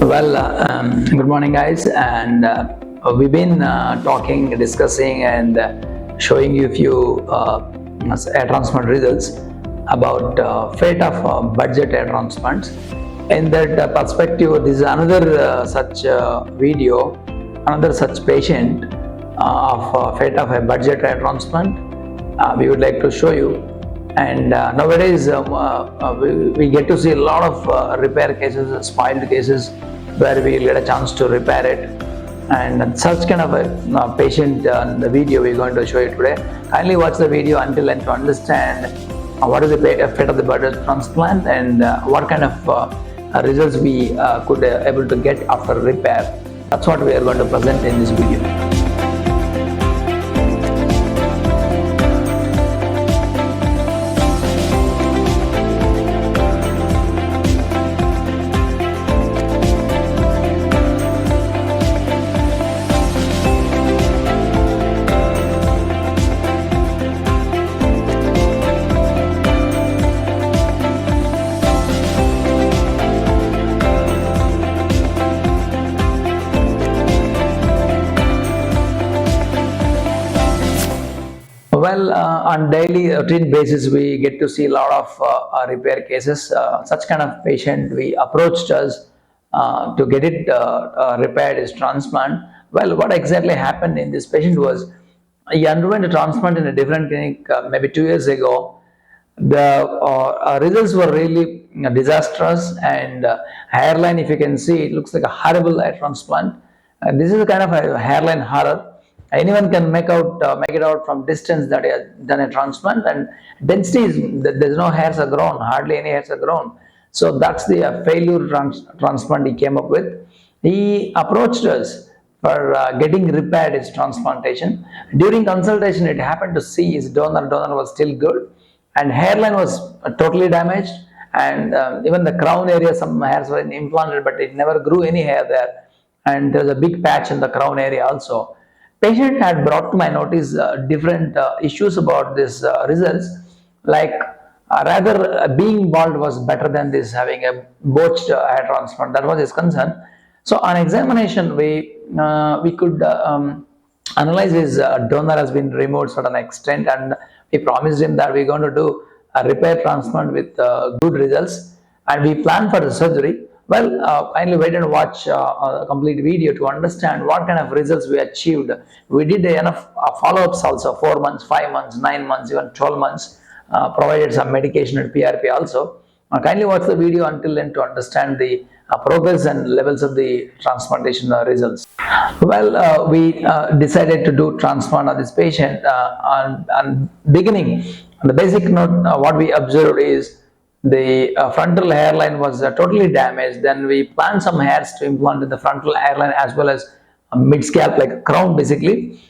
Good morning, guys. And we've been discussing, and showing you a few hair transplant results about fate of budget hair transplants. In that perspective, this is another such video, another such patient of fate of a budget hair transplant. We would like to show you. And nowadays, we get to see a lot of repair cases, spoiled cases, where we get a chance to repair it. And such kind of a patient, the video we're going to show you today. Kindly watch the video until and to understand what is the fate of the budget transplant, and what kind of results we could able to get after repair. That's what we are going to present in this video. On daily routine basis, we get to see a lot of repair cases. Such kind of patient we approached us to get it repaired is transplant. Well, what exactly happened in this patient was he underwent a transplant in a different clinic maybe 2 years ago. The results were really disastrous, and hairline, if you can see, it looks like a horrible hair transplant. This is a kind of a hairline horror. Anyone can make it out from distance that he has done a transplant, and density is there's no hairs are grown, hardly any hairs are grown. So that's the failure transplant he came up with. He approached us for getting repaired his transplantation. During consultation, it happened to see his donor was still good, and hairline was totally damaged, and even the crown area, some hairs were implanted, but it never grew any hair there, and there's a big patch in the crown area also. Patient had brought to my notice different issues about this results, like rather being bald was better than this having a botched hair transplant. That was his concern. So on examination, we could analyze his donor has been removed to an extent, and we promised him that we're going to do a repair transplant with good results, and we planned for the surgery. Well, kindly wait and watch a complete video to understand what kind of results we achieved. We did enough follow-ups also, 4 months, 5 months, 9 months, even 12 months, provided some medication and PRP also. Kindly watch the video until then to understand the progress and levels of the transplantation results. Well, we decided to do transplant on this patient. On beginning, on the basic note, what we observed is the frontal hairline was totally damaged. Then we planned some hairs to implant in the frontal hairline as well as mid scalp, like a crown basically.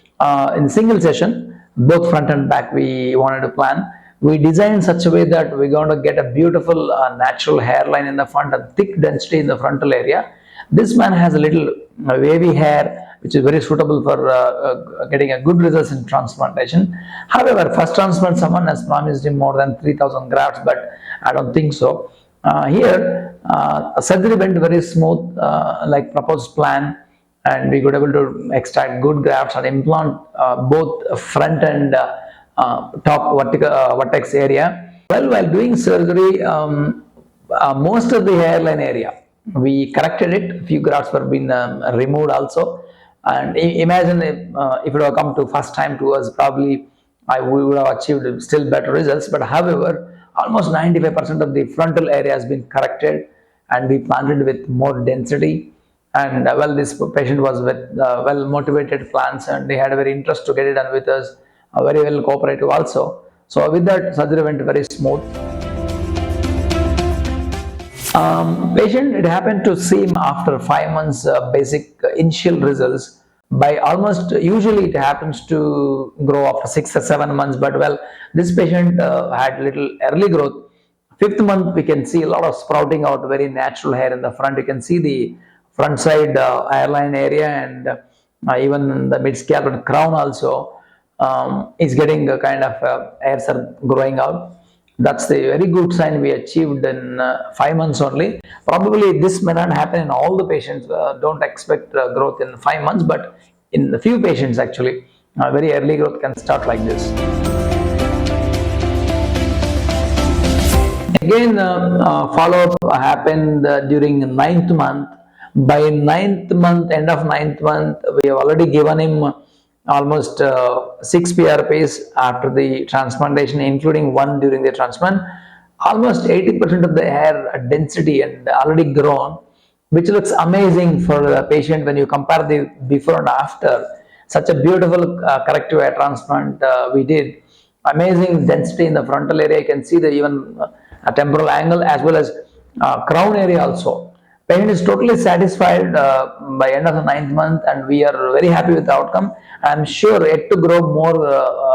In single session, both front and back we wanted to plan. We designed in such a way that we're going to get a beautiful natural hairline in the front and thick density in the frontal area. This man has a little wavy hair, which is very suitable for getting a good results in transplantation. However, first transplant, someone has promised him more than 3,000 grafts, but I don't think so. Here, surgery went very smooth, like proposed plan, and we could able to extract good grafts and implant both front and top vertex area. Well, while doing surgery, most of the hairline area, we corrected it. A few grafts were being removed also. And imagine if it had come to first time to us, probably we would have achieved still better results. But however, almost 95% of the frontal area has been corrected, and we planted with more density. And well, this patient was with well motivated plans, and they had a very interest to get it done with us. Very well cooperative also. So with that, surgery went very smooth. Patient, it happened to see him after 5 months basic initial results. By almost, usually it happens to grow after 6 or 7 months, but well, this patient had little early growth. 5th month, we can see a lot of sprouting out, very natural hair in the front. You can see the front side hairline area, and even the mid scalp and crown also is getting a kind of hairs are growing out. That's the very good sign we achieved in 5 months only. Probably this may not happen in all the patients. Don't expect growth in 5 months, but in a few patients actually, very early growth can start like this. Again, follow-up happened during ninth month. By ninth month, end of ninth month, we have already given him almost 6 PRPs after the transplantation, including one during the transplant. Almost 80% of the hair density and already grown, which looks amazing for the patient when you compare the before and after. Such a beautiful corrective hair transplant we did. Amazing density in the frontal area. You can see the even temporal angle as well as crown area also. Patient is totally satisfied by end of the ninth month, and we are very happy with the outcome. I'm sure yet to grow more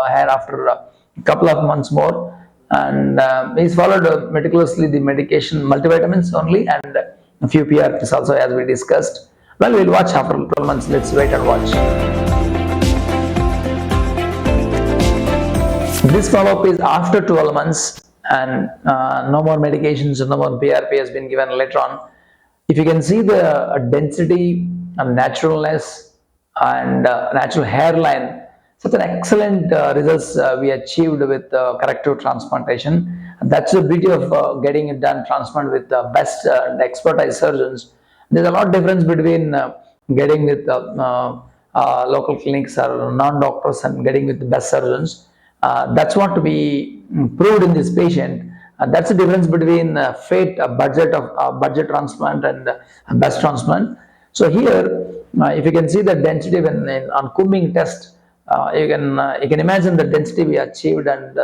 hair after a couple of months more, and he's followed meticulously the medication, multivitamins only, and a few PRPs also as we discussed. Well, we'll watch after 12 months. Let's wait and watch. This follow-up is after 12 months, and no more medications, no more PRP has been given later on. If you can see the density and naturalness and natural hairline, such an excellent results we achieved with corrective transplantation. That's the beauty of getting it done transplant with the best and expertise surgeons. There's a lot of difference between getting with local clinics or non-doctors and getting with the best surgeons. That's what to be proved in this patient. That's the difference between fate, budget transplant and best transplant. So here, if you can see the density when on Cumming test, you can imagine the density we achieved, and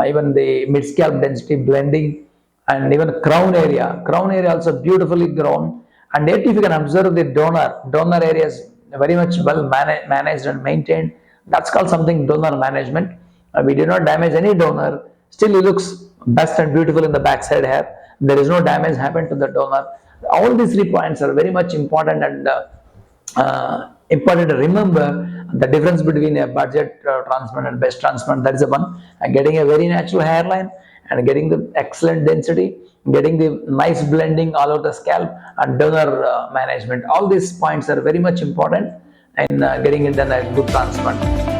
even the mid scalp density blending, and even crown area also beautifully grown. And yet if you can observe the donor area is very much well managed and maintained. That's called something donor management. We did not damage any donor. Still he looks best and beautiful in the backside hair. There is no damage happened to the donor. All these 3 points are very much important, and important to remember the difference between a budget transplant and best transplant. That is the one. Getting a very natural hairline and getting the excellent density, getting the nice blending all over the scalp, and donor management. All these points are very much important in getting it done a good transplant.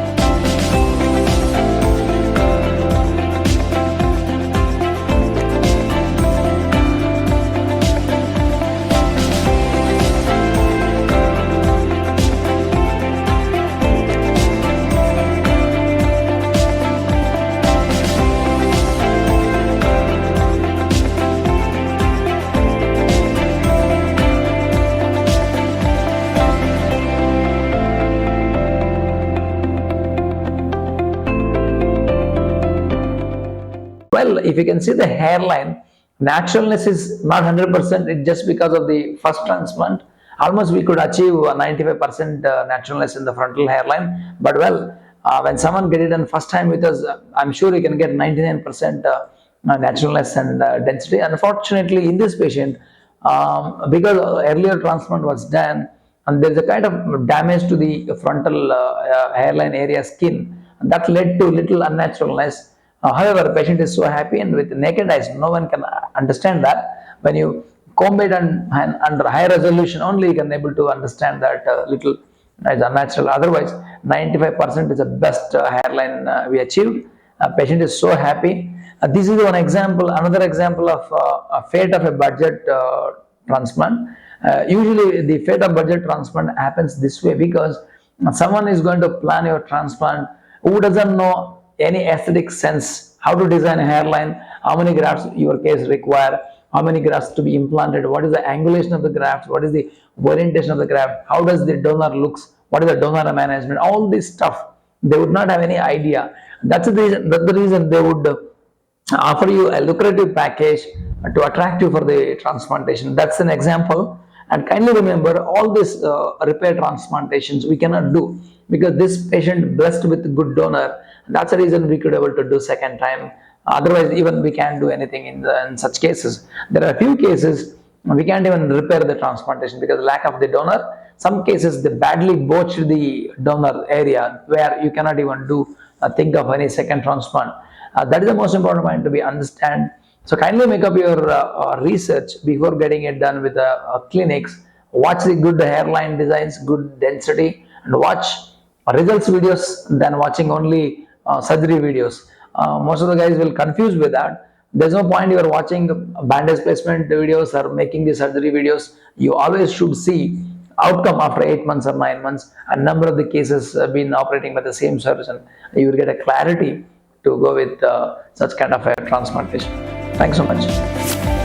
Well, if you can see the hairline, naturalness is not 100%. It's just because of the first transplant. Almost we could achieve 95% naturalness in the frontal hairline. But well, when someone get it done first time with us, I'm sure you can get 99% naturalness and density. Unfortunately, in this patient, because earlier transplant was done, and there is a kind of damage to the frontal hairline area skin, that led to little unnaturalness. However, the patient is so happy, and with naked eyes, no one can understand that. When you comb it and under high resolution, only you can able to understand that little is unnatural. Otherwise, 95% is the best hairline we achieved. Patient is so happy. This is one example. Another example of a fate of a budget transplant. Usually, the fate of budget transplant happens this way because someone is going to plan your transplant who doesn't know any aesthetic sense, how to design a hairline, how many grafts your case require, how many grafts to be implanted, what is the angulation of the grafts, what is the orientation of the graft, how does the donor looks, what is the donor management, all this stuff. They would not have any idea. That's the reason they would offer you a lucrative package to attract you for the transplantation. That's an example. And kindly remember, all these repair transplantations we cannot do because this patient blessed with good donor. That's the reason we could able to do second time. Otherwise, even we can't do anything in such cases. There are a few cases we can't even repair the transplantation because lack of the donor. Some cases they badly botched the donor area where you cannot even do think of any second transplant. That is the most important point to be understand. So kindly make up your research before getting it done with the clinics. Watch the good hairline designs, good density, and watch results videos than watching only surgery videos. Most of the guys will confuse with that. There's no point you are watching bandage placement videos or making the surgery videos. You always should see outcome after 8 months or 9 months. A number of the cases have been operating by the same surgeon. You will get a clarity to go with such kind of a transplantation. Thanks so much.